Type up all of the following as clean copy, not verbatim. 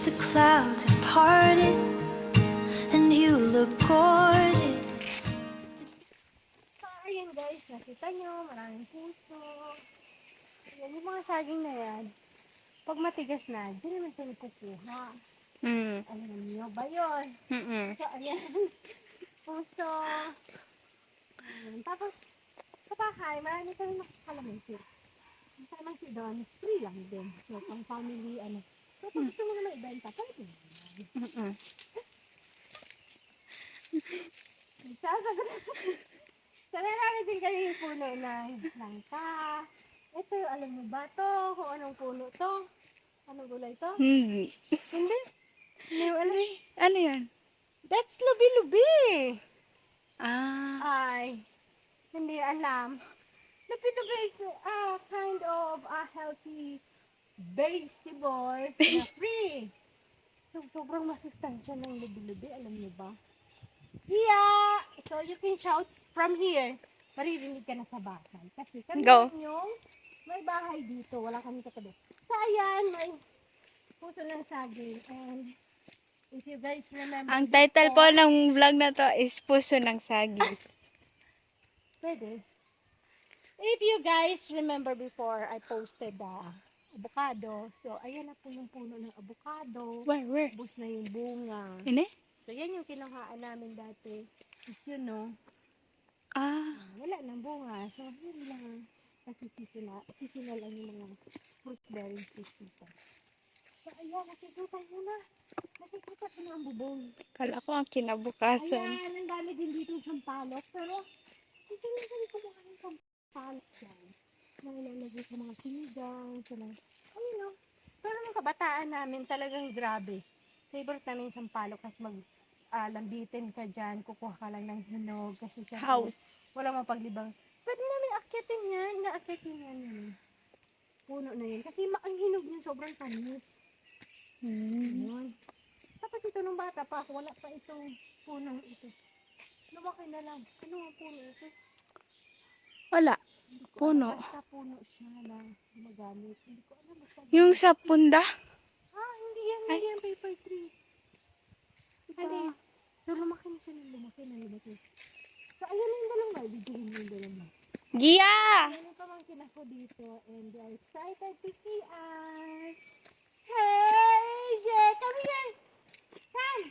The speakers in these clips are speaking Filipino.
the clouds have parted and you look gorgeous. So, ayan guys, nakita nyo, maraming puso. Ayan, yung mga saging na yan, pag matigas na, di naman sila kukuha. Alam nyo ba yun? So, ayan, puso. Ayan. Tapos, sa bahay, marami kami nakakalamansi. Ang kalamansi doon, free lang din. So, pang family, ano. So, pag gusto mo naman ibenta, pwede naman. Sana namin din kayo yung puno ng langka. Ito, alam mo ba to? Kung anong puno to? Anong gulay to? Hindi. Hindi. Hindi mo alam. Ano yan? That's lubi-lubi. Ah. Ay, hindi alam. Lubi-lubi is kind of a healthy vegetable na free. So, sobrang masustansya ng lubi-lubi. Alam niyo ba? Yeah! So, you can shout from here. Maririnig ka na sa bahay. Kasi kami Go. yung may bahay dito. Wala kami katabi. So, ayan, may puso ng saging. And if you guys remember Ang title po before, ng vlog na to is Puso ng Saging. pwede. If you guys remember before, I posted the avocado. So, ayan na po yung puno ng avocado. Where? Ubus na yung bunga. Ini? So, yan yung kinuhaan namin dati. Is you know, Ah. wala nang bunga. So, yun lang. Kasi sisina lang yung mga fruit bearing season. So, ayan, nakikita nyo na. Nakikita ko na ang bubong. Kala ko ang kinabukasan. Ayan, ang dami din dito ng sampalok. Pero, hindi nyo kami kumuha ng sampalok yan. Na ilalagay sa mga sinigang, sa mga, ayun no. Pero nung kabataan namin, talagang grabe. Favorite namin yung sampalok kasi lambitin ka dyan, kukuha ka lang ng hinog. Kasi syempre, How? wala mapaglibang. Pwede namin akyatin yan, inaakyatin yan yun. Puno na yun. Kasi ang hinog niya sobrang tamis. Yun. Tapos ito nung bata pa ako, wala pa itong punong ito. Lumaki na lang. Ano ang puno ito? Wala. Hindi ko Puno. alam. Basta puno siya na gumagamit. Hindi ko alam. Basta Yung sa punda? hindi yan. Hindi yan paper tree. Diba? Ano yun? So lumaki na siya ng lumaki. So ayan na yung dalawa. Bibigyan mo yung dalawa. Gia! Ayan yung pamangkin ako dito. And they're excited to see us. Hey, Jay! Come here! Come!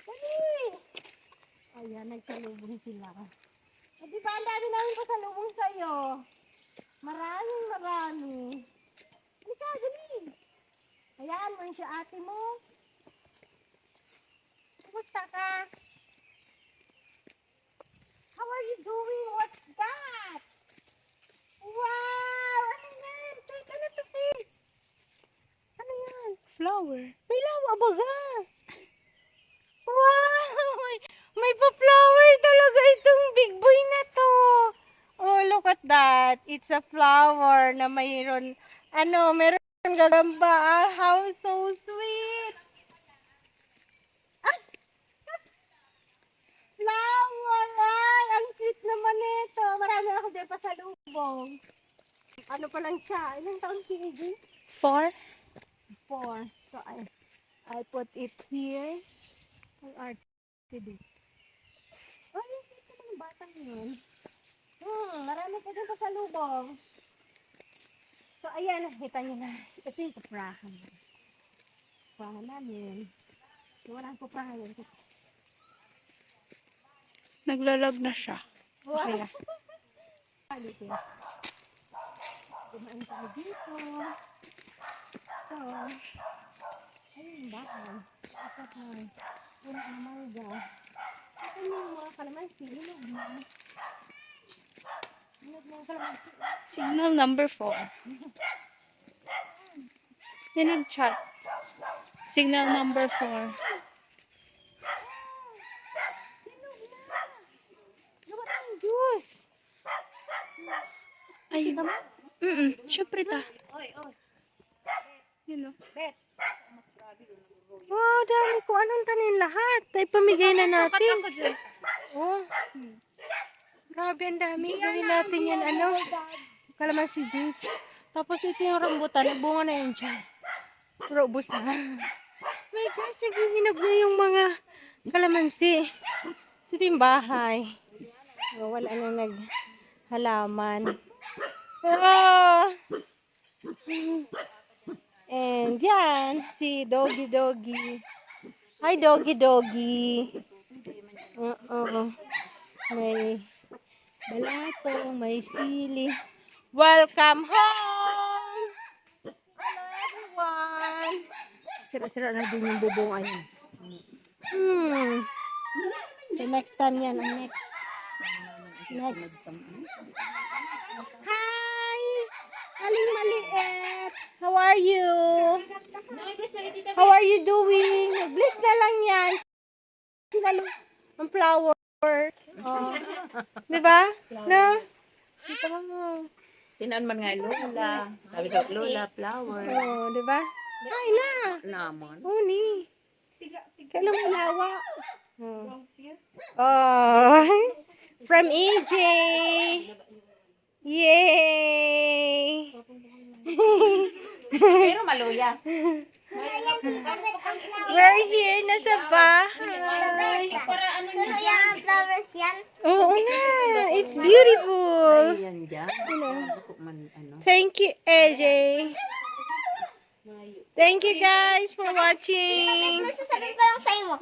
Dali! Ayan, nagsalubong sila. Eh, di ba ang dami namin pasalubong sa'yo? Maraming. Halika, dali! Ayan, man siya ate mo. Kumusta ka? How are you doing? What's that? Wow! Ano yan? Take a little bit. Ano yan? Flower. May lawa baga. Wow! May pa-flower talaga itong big boy na to. Oh, look at that. It's a flower na mayroon, meron gagamba. Ah, how so sweet. Ah! Flower! Ay, ang sweet naman nito. Marami ako dyan pa sa lubong. Ano pa lang siya? Ilang taon si Iggy? 4? 4. So, I put it here. Ang RTD. Oh, yung sweet naman ng batang yun. Marami pa dyan pa sa lubong. So, ayan, nakita nyo na. Ito yung kuprahan. Kuprahan namin. Walang kuprahan yun. Naglalag na siya. Wow! Kaya. Palitin. Dumaan tayo dito. So, ayun yung bahay. Isap na. Puno ng mangga. Ito yung mga kalamansi. Inog na. Inog na yung kalamansi. Signal number 4. Yan nag-chat. Signal number 4. Inog na. Gawa tayong juice. Ay. Siyempre ta. Yun o. Wow, dami ko. Anong tanin lahat? Ay, pamigay na natin. Oh. Grabe, ang dami. Gawin natin yan, kalamansi juice. Tapos ito yung rambutan. Bunga na yun siya. Pero ubos na. My gosh, naghihinog na yung mga kalamansi sa timbahay. Oh, wala na naghalaman. Ah! And yan, si Doggy Doggy. Hi, Doggy Doggy. Oo. May balatong, may sili. Welcome home! Hello, everyone! Sira-sira na din yung bubungan yun. So, next time yan. Ang next. Hi! Aling maliit! How are you? How are you doing? Nag-bless na lang yan. Sinalo ang flower. Oh. Diba? No? Ito mo. Tinan man nga Lola. Sabi ko, Lola, flower. Oh, diba? Ay na! Naman. Uni. Kailan mo lawa? Oh. From EJ. Yay! Pero maluya. We're here na sa bahay. Sino yung flowers yan? Oo nga. It's beautiful. Ayan dyan. Ano? Thank you, AJ. Thank you guys for watching. Sasabihin ko lang sa'yo mo.